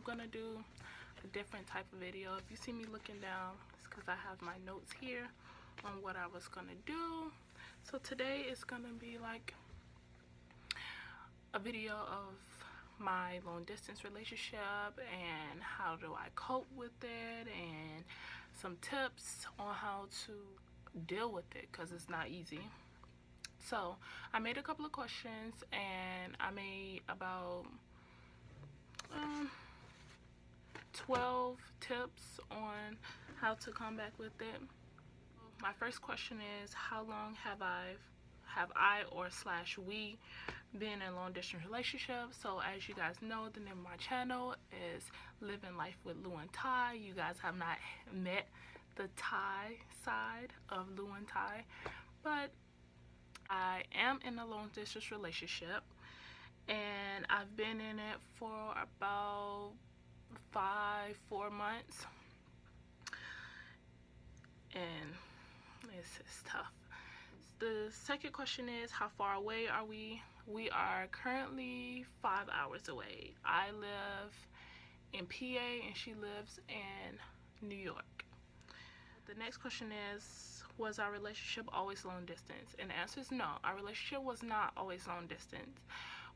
I'm gonna do a different type of video. If you see me looking down, it's because I have my notes here on what I was gonna do. So today is gonna be like a video of my long distance relationship and how do I cope with it, and some tips on how to deal with it, because it's not easy. So I made a couple of questions and I made about 12 tips on how to come back with it. My first question is, how long have I or slash we been in a long distance relationship? So as you guys know, the name of my channel is Living Life with Lou and Ty. You guys have not met the Ty side of Lou and Ty, but I am in a long distance relationship and I've been in it for about 4 months, and it's tough. The second question is, how far away are we? We are currently 5 hours away. I live in PA and she lives in New York. The next question is, was our relationship always long distance? And the answer is no. Our relationship was not always long distance.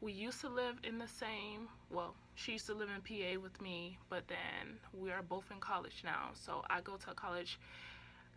We used to live in the same, well, she used to live in PA with me, but then we are both in college now. So I go to college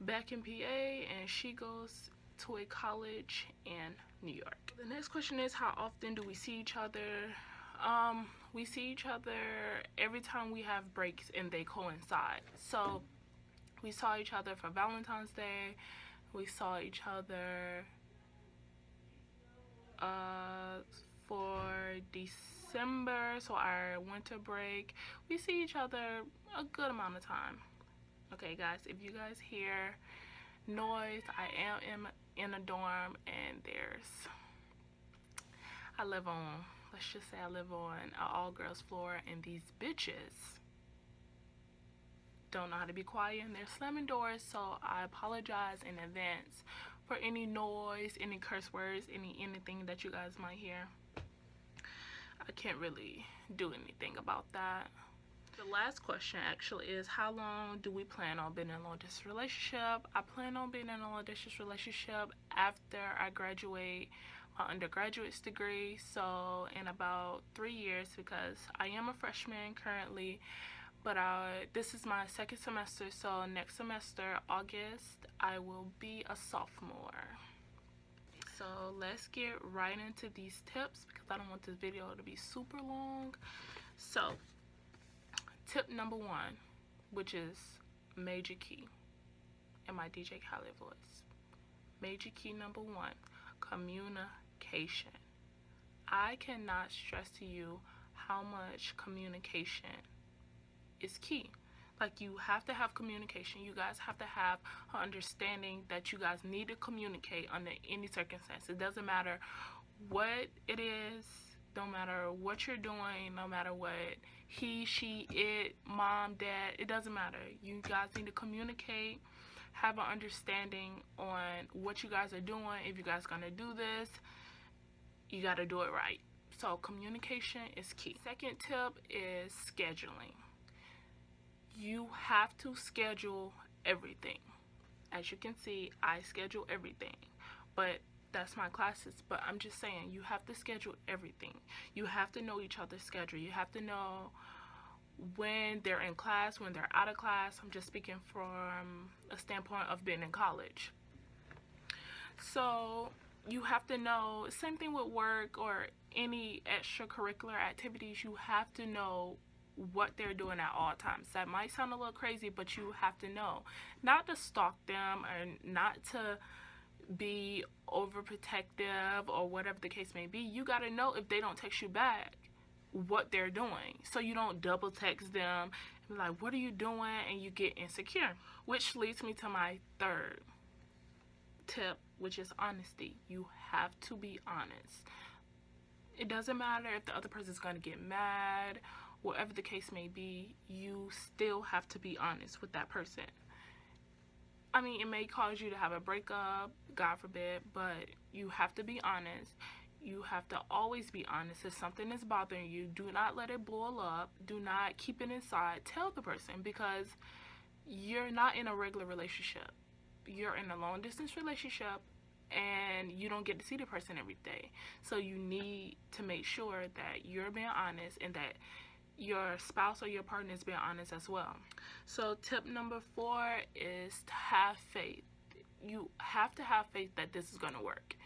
back in PA and she goes to a college in New York. The next question is, how often do we see each other? We see each other every time we have breaks and they coincide. So we saw each other for Valentine's Day. We saw each other for December, so our winter break. We see each other a good amount of time. Okay guys, if you guys hear noise, I am in a dorm and I live on, let's just say I live on an all-girls floor, and these bitches don't know how to be quiet and they're slamming doors. So I apologize in advance for any noise, any curse words, anything that you guys might hear. I can't really do anything about that. The last question actually is, how long do we plan on being in a long distance relationship? I plan on being in a long distance relationship after I graduate my undergraduate degree, so in about 3 years, because I am a freshman currently, but this is my second semester, so next semester, August, I will be a sophomore. So let's get right into these tips because I don't want this video to be super long. So tip number 1, which is major key in my DJ Khaled voice. Major key number 1, communication. I cannot stress to you how much communication is key. Like, you have to have communication. You guys have to have an understanding that you guys need to communicate under any circumstance. It doesn't matter what it is, no matter what you're doing, no matter what he, she, it, mom, dad, it doesn't matter. You guys need to communicate, have an understanding on what you guys are doing. If you guys gonna do this, you gotta do it right. So communication is key. Second tip is scheduling. You have to schedule everything. As you can see, I schedule everything, but that's my classes. But I'm just saying, you have to schedule everything. You have to know each other's schedule. You have to know when they're in class, when they're out of class. I'm just speaking from a standpoint of being in college. So you have to know, same thing with work or any extracurricular activities, you have to know what they're doing at all times. That might sound a little crazy, but you have to know. Not to stalk them or not to be overprotective or whatever the case may be. You got to know if they don't text you back what they're doing, so you don't double text them and be like, what are you doing, and you get insecure. Which leads me to my third tip, which is honesty. You have to be honest. It doesn't matter if the other person's going to get mad, whatever the case may be, you still have to be honest with that person. I mean, it may cause you to have a breakup, God forbid, but you have to be honest. You have to always be honest. If something is bothering you, do not let it boil up. Do not keep it inside. Tell the person, because you're not in a regular relationship. You're in a long distance relationship, and you don't get to see the person every day. So you need to make sure that you're being honest and that your spouse or your partner is being honest as well. So tip number 4 is to have faith. You have to have faith that this is going to work.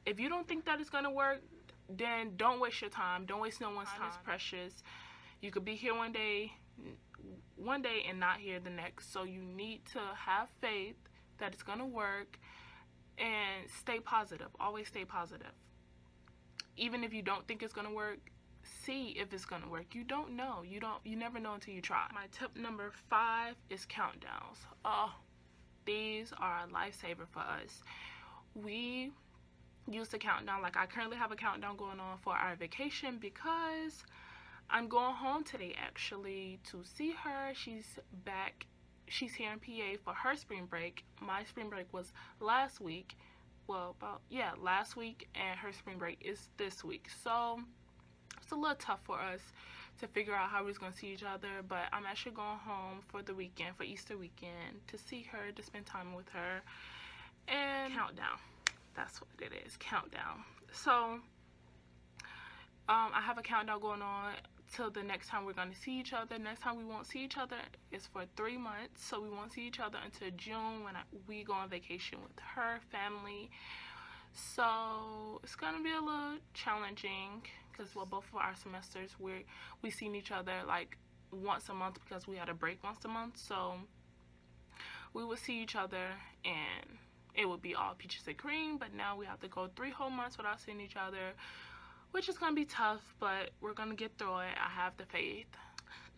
If you don't think that it's going to work, then don't waste your time. Don't waste no one's time. It's precious. You could be here one day and not here the next. So you need to have faith that it's going to work and stay positive. Always stay positive. Even if you don't think it's going to work, see if it's going to work. You don't know. You never know until you try. My tip number 5 is countdowns. Oh, these are a lifesaver for us. We use the countdown. Like, I currently have a countdown going on for our vacation because I'm going home today actually to see her. She's back. She's here in PA for her spring break. My spring break was last week. Well, last week, and her spring break is this week. So it's a little tough for us to figure out how we're going to see each other, but I'm actually going home for the weekend, for Easter weekend, to see her, to spend time with her, and countdown. That's what it is, countdown. So I have a countdown going on till the next time we're going to see each other. Next time we won't see each other is for 3 months, so we won't see each other until June when we go on vacation with her family. So it's going to be a little challenging because, well, both of our semesters we seen each other like once a month because we had a break once a month. So we would see each other and it would be all peaches and cream, but now we have to go 3 whole months without seeing each other, which is going to be tough, but we're going to get through it. I have the faith.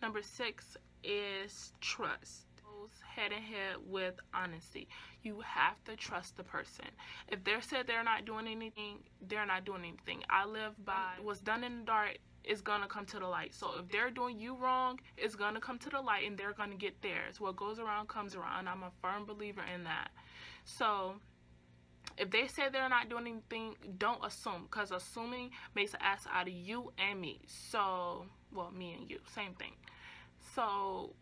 Number 6 is trust. Goes head in head with honesty. You have to trust the person. If they said they're not doing anything, they're not doing anything. I live by what's done in the dark is going to come to the light. So if they're doing you wrong, it's going to come to the light and they're going to get theirs. What goes around comes around. I'm a firm believer in that. So if they say they're not doing anything, don't assume, because assuming makes an ass out of you and me. So, well, me and you, same thing. So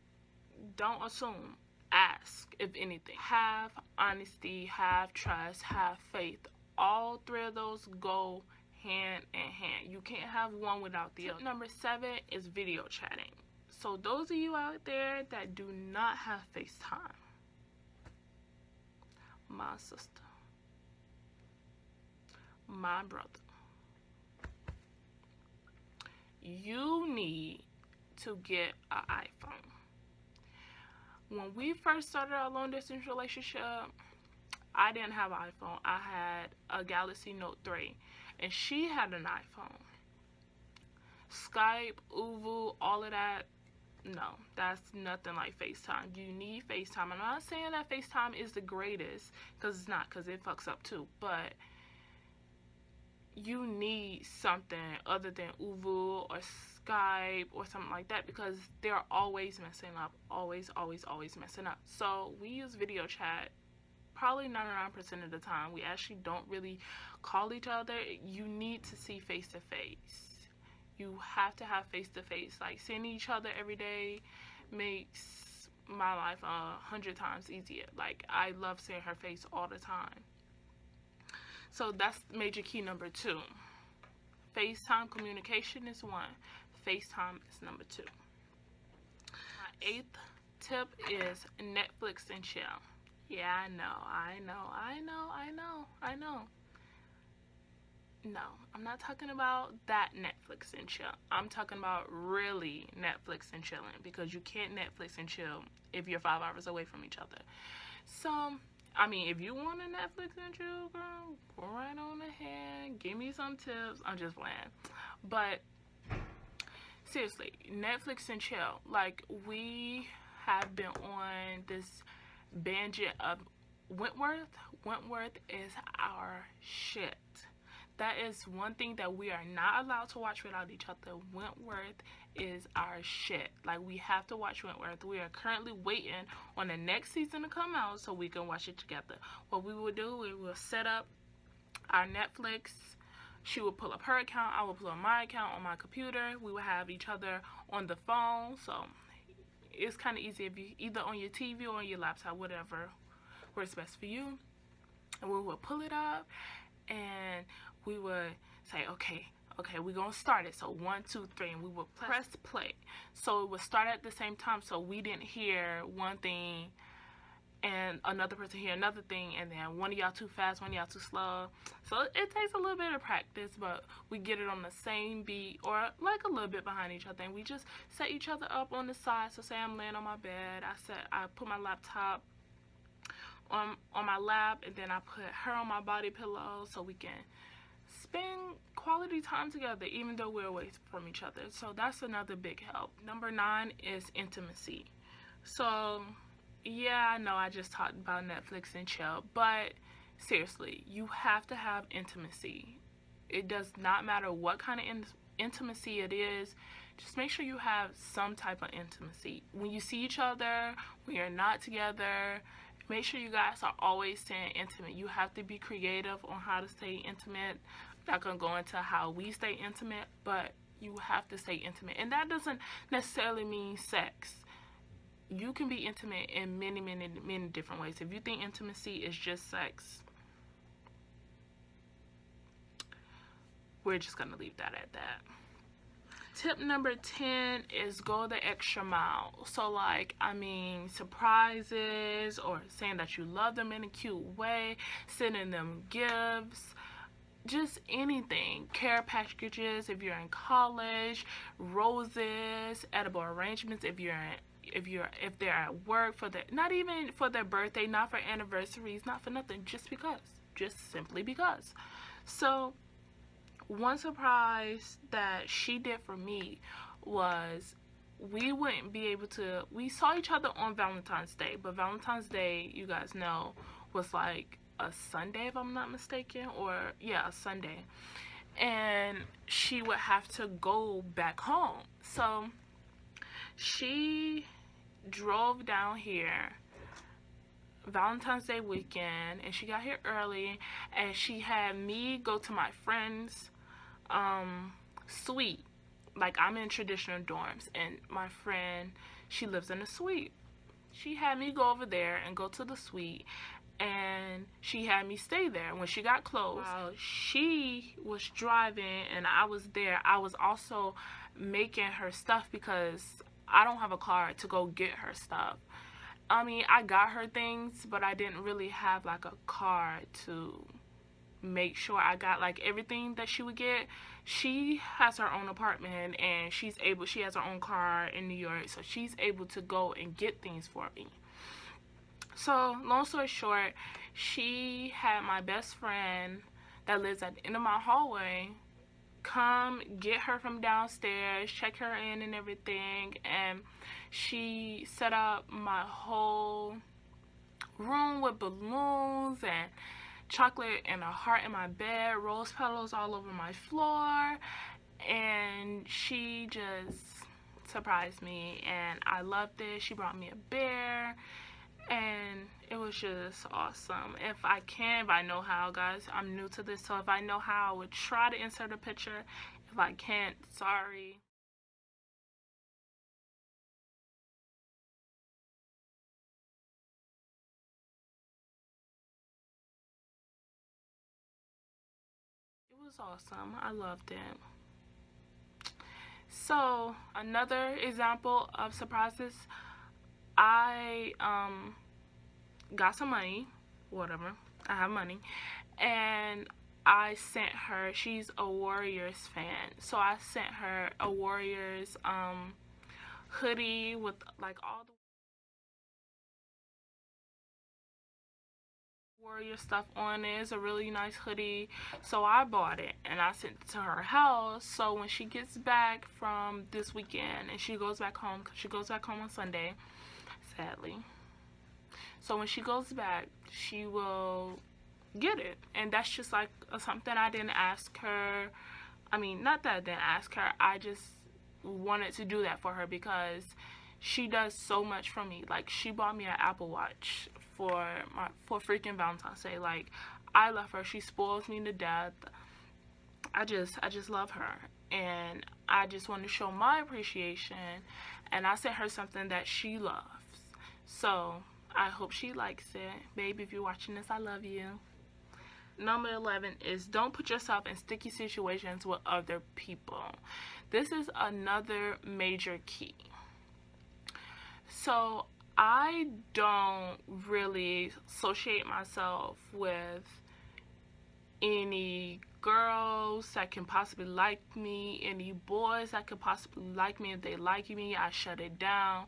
don't assume. Ask, if anything. Have honesty, have trust, have faith. All 3 of those go hand in hand. You can't have one without the other. Number 7 is video chatting. So those of you out there that do not have FaceTime, my sister, my brother, you need to get an iPhone. When we first started our long distance relationship, I didn't have an iPhone. I had a Galaxy Note 3 and she had an iPhone. Skype, Uvu, all of that, no, that's nothing like FaceTime. You need FaceTime. I'm not saying that FaceTime is the greatest, because it's not, because it fucks up too, but you need something other than Uvu or Skype or something like that, because they're always messing up. Always messing up. So we use video chat probably 99% of the time. We actually don't really call each other. You need to see face to face. You have to have face to face. Like, seeing each other every day makes my life 100 times easier. Like, I love seeing her face all the time. So that's major key number 2. FaceTime communication is 1. FaceTime is number 2. My 8th tip is Netflix and chill. Yeah, I know. No, I'm not talking about that Netflix and chill. I'm talking about really Netflix and chilling, because you can't Netflix and chill if you're 5 hours away from each other. So, I mean, if you want to Netflix and chill, girl, go right on ahead. Give me some tips. I'm just playing. But seriously, Netflix and chill. Like, we have been on this binge of Wentworth. Wentworth is our shit. That is one thing that we are not allowed to watch without each other. Wentworth is our shit. Like, we have to watch Wentworth. We are currently waiting on the next season to come out so we can watch it together. What we will do, we will set up our Netflix She would pull up her account, I would pull up my account on my computer. We would have each other on the phone. So it's kind of easy if you either on your TV or on your laptop, whatever works best for you. And we would pull it up and we would say, okay, we're gonna start it. So 1, 2, 3, and we would press play. So it would start at the same time, so we didn't hear one thing and another person hear another thing, and then one of y'all too fast, one of y'all too slow. So it takes a little bit of practice, but we get it on the same beat or like a little bit behind each other, and we just set each other up on the side. So say I'm laying on my bed, I put my laptop on my lap, and then I put her on my body pillow so we can spend quality time together even though we're away from each other. So that's another big help. Number 9 is intimacy. So yeah, I know I just talked about Netflix and chill, but seriously, you have to have intimacy. It does not matter what kind of intimacy it is. Just make sure you have some type of intimacy. When you see each other, when you're not together, make sure you guys are always staying intimate. You have to be creative on how to stay intimate. I'm not going to go into how we stay intimate, but you have to stay intimate. And that doesn't necessarily mean sex. You can be intimate in many, many, many different ways. If you think intimacy is just sex, we're just going to leave that at that. Tip number 10 is go the extra mile. So surprises or saying that you love them in a cute way, sending them gifts, just anything. Care packages if you're in college, roses, edible arrangements if they're at work, not even for their birthday, not for anniversaries, not for nothing, just simply because. So one surprise that she did for me was we saw each other on Valentine's Day, but Valentine's Day, you guys know, was like a Sunday if I'm not mistaken, a Sunday, and she would have to go back home. So she drove down here Valentine's Day weekend, and she got here early, and she had me go to my friend's suite. Like, I'm in traditional dorms, and my friend, she lives in a suite. She had me go over there and go to the suite, and she had me stay there. When she got close, while she was driving and I was there, I was also making her stuff because I don't have a car to go get her stuff. I mean, I got her things, but I didn't really have like a car to make sure I got like everything that she would get. She has her own apartment, and she has her own car in New York, so she's able to go and get things for me. So long story short, she had my best friend that lives at the end of my hallway come get her from downstairs, check her in and everything, and she set up my whole room with balloons and chocolate and a heart in my bed, rose petals all over my floor, and she just surprised me, and I loved it. She brought me a bear, and it was just awesome. If I know how, guys, I'm new to this, so if I know how, I would try to insert a picture. If I can't, sorry. It was awesome. I loved it. So another example of surprises, I got some money, whatever, I have money, and I sent her, she's a Warriors fan, so I sent her a Warriors hoodie with like all the Warrior stuff on it. It's a really nice hoodie, so I bought it and I sent it to her house. So when she gets back from this weekend and she goes back home, because she goes back home on Sunday, sadly. So when she goes back, she will get it, and that's just like something I didn't ask her. I mean, not that I didn't ask her, I just wanted to do that for her because she does so much for me. Like, she bought me an Apple Watch for freaking Valentine's Day. Like, I love her. She spoils me to death. I just love her, and I just want to show my appreciation, and I sent her something that she loves. So I hope she likes it. Babe, if you're watching this, I love you. Number 11 is don't put yourself in sticky situations with other people. This is another major key. So I don't really associate myself with any girls that can possibly like me, any boys that could possibly like me. If they like me, I shut it down.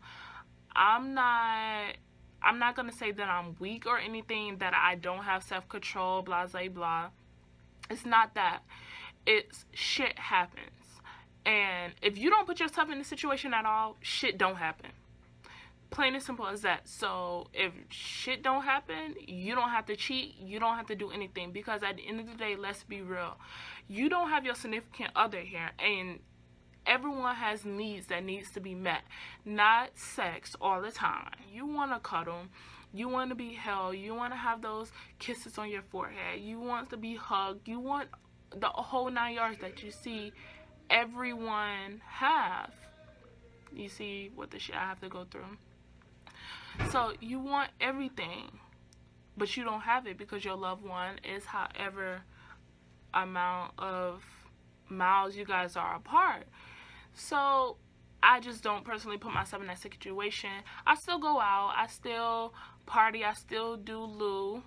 I'm not gonna say that I'm weak or anything, that I don't have self-control, blah blah blah. It's not that. It's shit happens. And if you don't put yourself in a situation at all, shit don't happen. Plain and simple as that. So if shit don't happen, you don't have to cheat, you don't have to do anything, because at the end of the day, let's be real, you don't have your significant other here, and everyone has needs that needs to be met, not sex all the time. You want to cuddle, you want to be held, you want to have those kisses on your forehead, you want to be hugged, you want the whole 9 yards that you see everyone have. You see what the shit I have to go through. So you want everything, but you don't have it because your loved one is however amount of miles you guys are apart. So I just don't personally put myself in that situation. I still go out, I still party, I still do loo,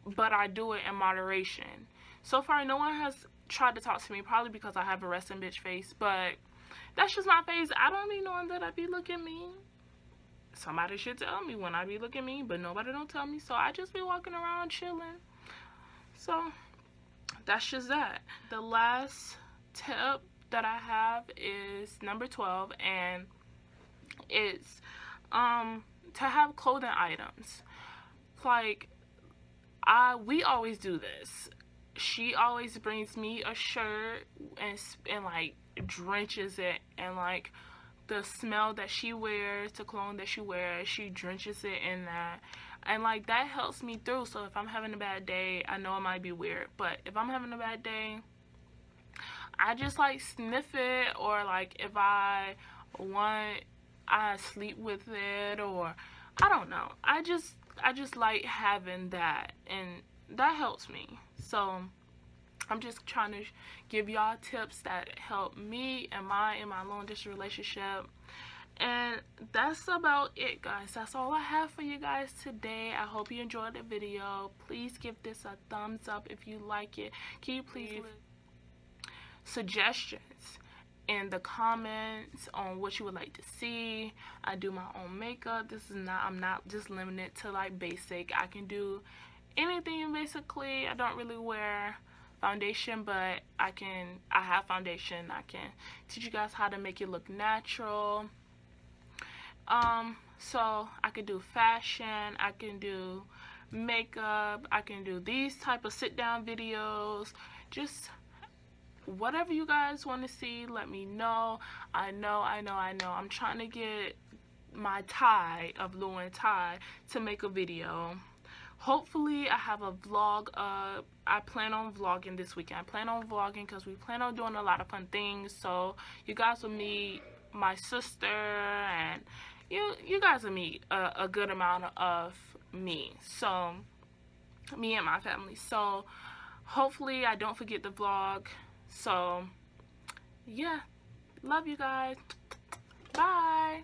but I do it in moderation. So far, no one has tried to talk to me, probably because I have a resting bitch face, but that's just my face. I don't be knowing that I be looking mean. Somebody should tell me when I be looking mean, but nobody don't tell me, so I just be walking around chilling. So that's just that. The last tip that I have is number 12, and it's to have clothing items. Like, we always do this. She always brings me a shirt and like drenches it, and like the smell that she wears, the cologne that she wears, she drenches it in that, and like that helps me through. So if I'm having a bad day, I know it might be weird, but if I'm having a bad day, I just like sniff it, or like if I want, I sleep with it, or I don't know. I just like having that, and that helps me. So I'm just trying to give y'all tips that help me in my long distance relationship. And that's about it, guys. That's all I have for you guys today. I hope you enjoyed the video. Please give this a thumbs up if you like it. Can you please leave suggestions in the comments on what you would like to see? I do my own makeup. I'm not just limited to like basic. I can do anything basically. I don't really wear foundation, but I have foundation. I can teach you guys how to make it look natural. So I can do fashion, I can do makeup, I can do these type of sit down videos, just whatever you guys want to see, let me know. I know I'm trying to get my tie of Lou and Ty to make a video. Hopefully I have a vlog up. I plan on vlogging this weekend. I plan on vlogging because we plan on doing a lot of fun things. So you guys will meet my sister, and you guys will meet a good amount of me. So me and my family. So hopefully I don't forget the vlog. So yeah, love you guys. Bye.